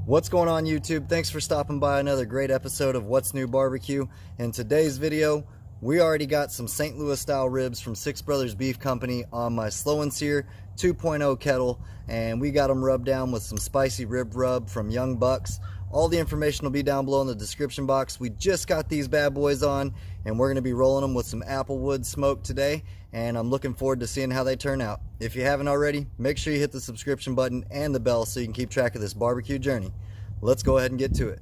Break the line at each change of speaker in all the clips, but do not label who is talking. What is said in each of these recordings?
What's going on YouTube? Thanks for stopping by another great episode of What's New Barbecue. In today's video, we already got some St. Louis style ribs from Six Brothers Beef Company on my Slow and Sear 2.0 kettle, and we got them rubbed down with some spicy rib rub from Young Bucks. All the information will be down below in the description box. We just got these bad boys on, and we're going to be rolling them with some applewood smoke today, and I'm looking forward to seeing how they turn out. If you haven't already, make sure you hit the subscription button and the bell so you can keep track of this barbecue journey. Let's go ahead and get to it.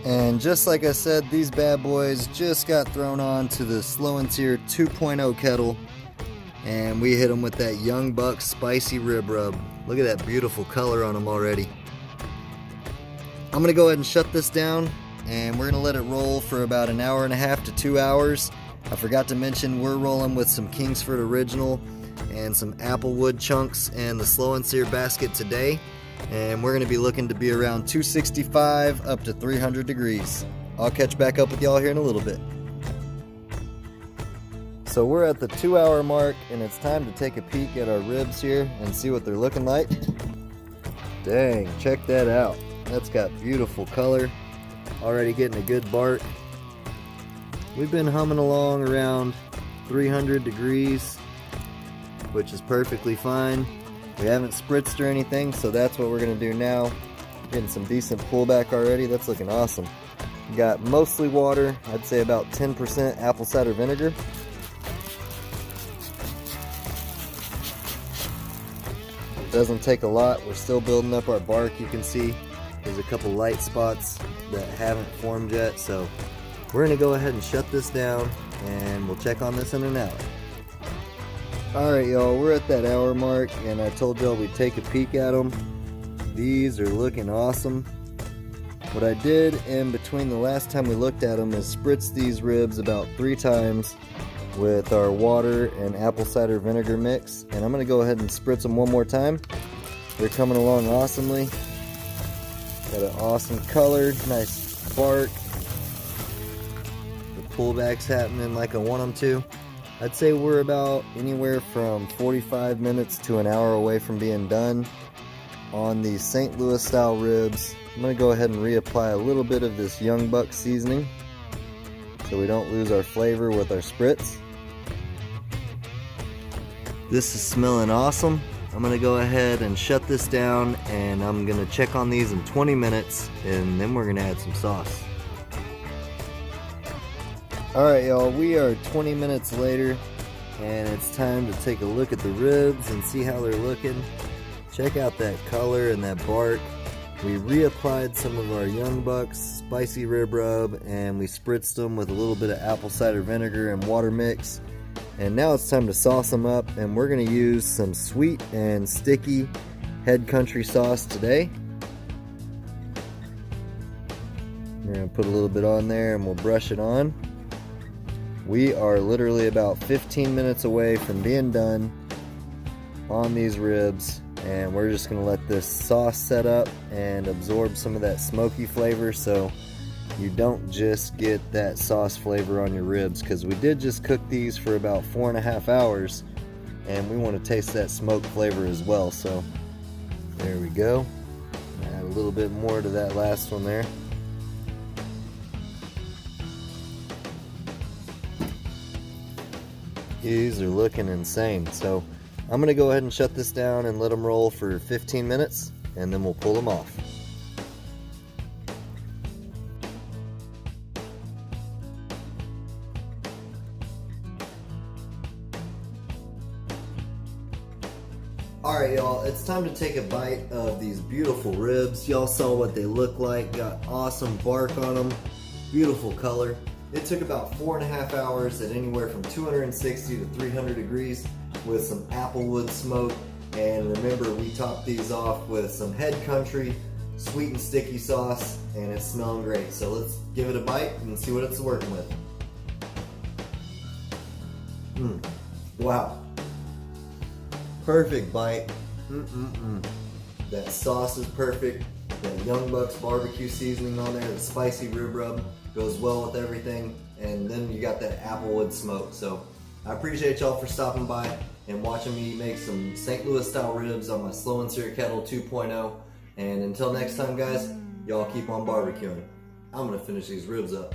And just like I said, these bad boys just got thrown on to the Slow and Sear 2.0 kettle, and we hit them with that Young Bucks spicy rib rub. Look at that beautiful color on them already. I'm gonna go ahead and shut this down, and we're gonna let it roll for about an hour and a half to 2 hours. I forgot to mention we're rolling with some Kingsford Original and some applewood chunks in the Slow and Sear basket today. And we're going to be looking to be around 265 up to 300 degrees. I'll catch back up with y'all here in a little bit. So we're at the 2 hour mark, and it's time to take a peek at our ribs here and see what they're looking like. Dang, check that out. That's got beautiful color. Already getting a good bark. We've been humming along around 300 degrees, which is perfectly fine. We haven't spritzed or anything, so that's what we're going to do now. Getting some decent pullback already. That's looking awesome. Got mostly water. I'd say about 10% apple cider vinegar. Doesn't take a lot. We're still building up our bark. You can see there's a couple light spots that haven't formed yet, so we're going to go ahead and shut this down, and we'll check on this in an hour. Alright y'all, we're at that hour mark, and I told y'all we'd take a peek at them. These are looking awesome. What I did in between the last time we looked at them is spritz these ribs about 3 times with our water and apple cider vinegar mix, and I'm going to go ahead and spritz them one more time. They're coming along awesomely. Got an awesome color, nice bark. The pullback's happening like I want them to. I'd say we're about anywhere from 45 minutes to an hour away from being done on these St. Louis style ribs. I'm going to go ahead and reapply a little bit of this Young Bucks seasoning so we don't lose our flavor with our spritz. This is smelling awesome. I'm going to go ahead and shut this down, and I'm going to check on these in 20 minutes, and then we're going to add some sauce. Alright y'all, we are 20 minutes later, and it's time to take a look at the ribs and see how they're looking. Check out that color and that bark. We reapplied some of our Young Bucks spicy rib rub, and we spritzed them with a little bit of apple cider vinegar and water mix. And now it's time to sauce them up, and we're going to use some sweet and sticky Head Country sauce today. We're going to put a little bit on there, and we'll brush it on. We are literally about 15 minutes away from being done on these ribs, and we're just going to let this sauce set up and absorb some of that smoky flavor so you don't just get that sauce flavor on your ribs, because we did just cook these for about 4.5 hours, and we want to taste that smoke flavor as well. So there we go. Add a little bit more to that last one there. These are looking insane. So I'm going to go ahead and shut this down and let them roll for 15 minutes, and then we'll pull them off. Alright y'all, it's time to take a bite of these beautiful ribs. Y'all saw what they look like. Got awesome bark on them. Beautiful color. It took about 4.5 hours at anywhere from 260 to 300 degrees with some applewood smoke. And remember, we topped these off with some Head Country sweet and sticky sauce, and it's smelling great. So let's give it a bite and see what it's working with. Wow. Perfect bite. That sauce is perfect. That Young Bucks barbecue seasoning on there, the spicy rib rub goes well with everything. And then you got that applewood smoke. So I appreciate y'all for stopping by and watching me make some St. Louis style ribs on my Slow and Sear Kettle 2.0. And until next time, guys, y'all keep on barbecuing. I'm gonna finish these ribs up.